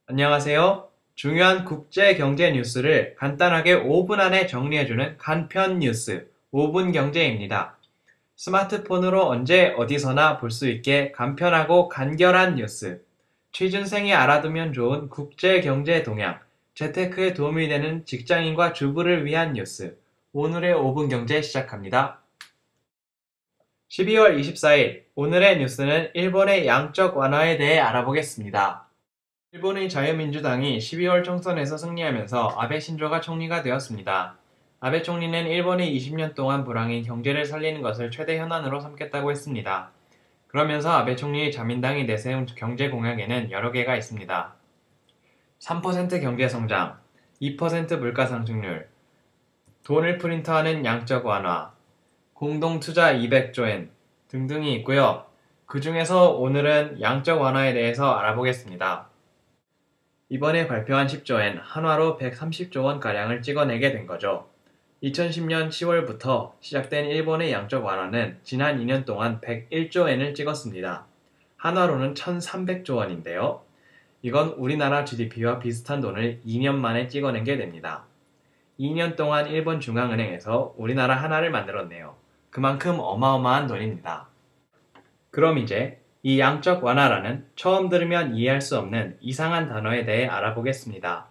안녕하세요. 중요한 국제 경제 뉴스를 간단하게 5분 안에 정리해주는 간편 뉴스 5분 경제입니다. 스마트폰으로 언제 어디서나 볼 수 있게 간편하고 간결한 뉴스. 취준생이 알아두면 좋은 국제 경제 동향. 재테크에 도움이 되는 직장인과 주부를 위한 뉴스. 오늘의 5분 경제 시작합니다. 12월 24일 오늘의 뉴스는 일본의 양적 완화에 대해 알아보겠습니다. 일본의 자유민주당이 12월 총선에서 승리하면서 아베 신조가 총리가 되었습니다. 아베 총리는 일본이 20년 동안 불황인 경제를 살리는 것을 최대 현안으로 삼겠다고 했습니다. 그러면서 아베 총리의 자민당이 내세운 경제 공약에는 여러 개가 있습니다. 3% 경제성장, 2% 물가상승률, 돈을 프린트하는 양적 완화, 공동투자 200조엔 등등이 있고요. 그 중에서 오늘은 양적 완화에 대해서 알아보겠습니다. 이번에 발표한 10조엔 한화로 130조 원가량을 찍어내게 된 거죠. 2010년 10월부터 시작된 일본의 양적 완화는 지난 2년 동안 101조엔을 찍었습니다. 한화로는 1,300조 원인데요. 이건 우리나라 GDP와 비슷한 돈을 2년 만에 찍어낸 게 됩니다. 2년 동안 일본 중앙은행에서 우리나라 하나를 만들었네요. 그만큼 어마어마한 돈입니다. 그럼 이제 이 양적 완화라는 처음 들으면 이해할 수 없는 이상한 단어에 대해 알아보겠습니다.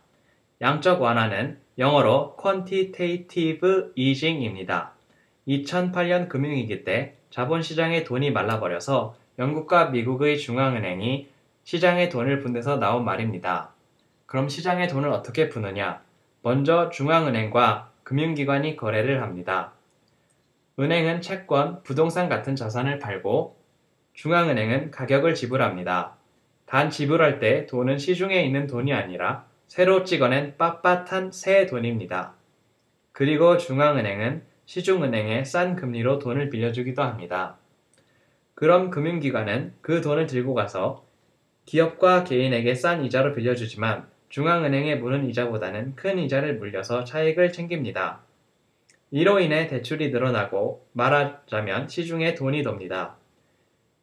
양적 완화는 영어로 quantitative easing입니다. 2008년 금융위기 때 자본시장의 돈이 말라버려서 영국과 미국의 중앙은행이 시장에 돈을 푼데서 나온 말입니다. 그럼 시장에 돈을 어떻게 푸느냐? 먼저 중앙은행과 금융기관이 거래를 합니다. 은행은 채권, 부동산 같은 자산을 팔고 중앙은행은 가격을 지불합니다. 단 지불할 때 돈은 시중에 있는 돈이 아니라 새로 찍어낸 빳빳한 새 돈입니다. 그리고 중앙은행은 시중은행에 싼 금리로 돈을 빌려주기도 합니다. 그럼 금융기관은 그 돈을 들고 가서 기업과 개인에게 싼 이자로 빌려주지만 중앙은행에 무는 이자보다는 큰 이자를 물려서 차익을 챙깁니다. 이로 인해 대출이 늘어나고 말하자면 시중에 돈이 돕니다.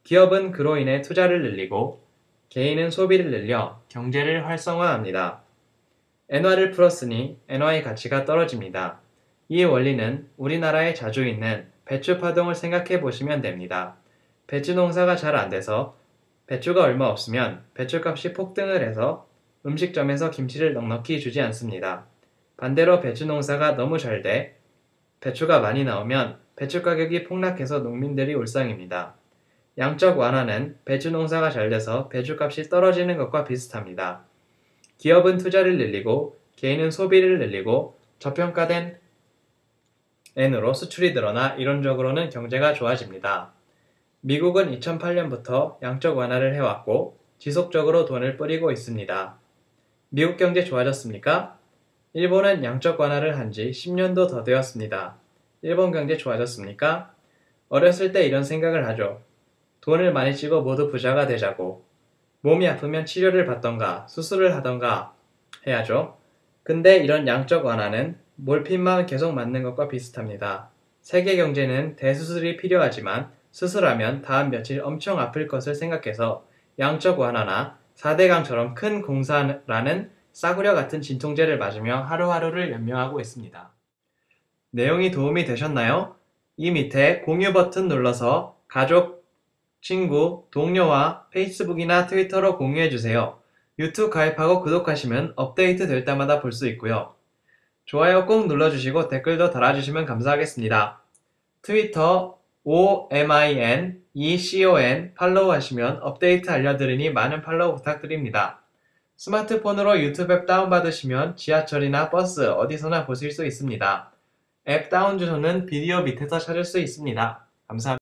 기업은 그로 인해 투자를 늘리고 개인은 소비를 늘려 경제를 활성화합니다. 엔화를 풀었으니 엔화의 가치가 떨어집니다. 이 원리는 우리나라에 자주 있는 배추 파동을 생각해 보시면 됩니다. 배추 농사가 잘 안 돼서 배추가 얼마 없으면 배추값이 폭등을 해서 음식점에서 김치를 넉넉히 주지 않습니다. 반대로 배추 농사가 너무 잘 돼 배추가 많이 나오면 배추 가격이 폭락해서 농민들이 울상입니다. 양적 완화는 배추 농사가 잘 돼서 배추값이 떨어지는 것과 비슷합니다. 기업은 투자를 늘리고 개인은 소비를 늘리고 저평가된 엔으로 수출이 늘어나 이론적으로는 경제가 좋아집니다. 미국은 2008년부터 양적 완화를 해왔고 지속적으로 돈을 뿌리고 있습니다. 미국 경제 좋아졌습니까? 일본은 양적 완화를 한 지 10년도 더 되었습니다. 일본 경제 좋아졌습니까? 어렸을 때 이런 생각을 하죠. 돈을 많이 쓰고 모두 부자가 되자고. 몸이 아프면 치료를 받던가 수술을 하던가 해야죠. 근데 이런 양적 완화는 몰핀만 계속 맞는 것과 비슷합니다. 세계 경제는 대수술이 필요하지만 수술하면 다음 며칠 엄청 아플 것을 생각해서 양적 완화나 4대강처럼 큰 공사라는 싸구려 같은 진통제를 맞으며 하루하루를 연명하고 있습니다. 내용이 도움이 되셨나요? 이 밑에 공유 버튼 눌러서 가족, 친구, 동료와 페이스북이나 트위터로 공유해주세요. 유튜브 가입하고 구독하시면 업데이트 될 때마다 볼 수 있고요. 좋아요 꼭 눌러주시고 댓글도 달아주시면 감사하겠습니다. 트위터 OMINECON 팔로우 하시면 업데이트 알려드리니 많은 팔로우 부탁드립니다. 스마트폰으로 유튜브 앱 다운받으시면 지하철이나 버스 어디서나 보실 수 있습니다. 앱 다운 주소는 비디오 밑에서 찾을 수 있습니다. 감사합니다.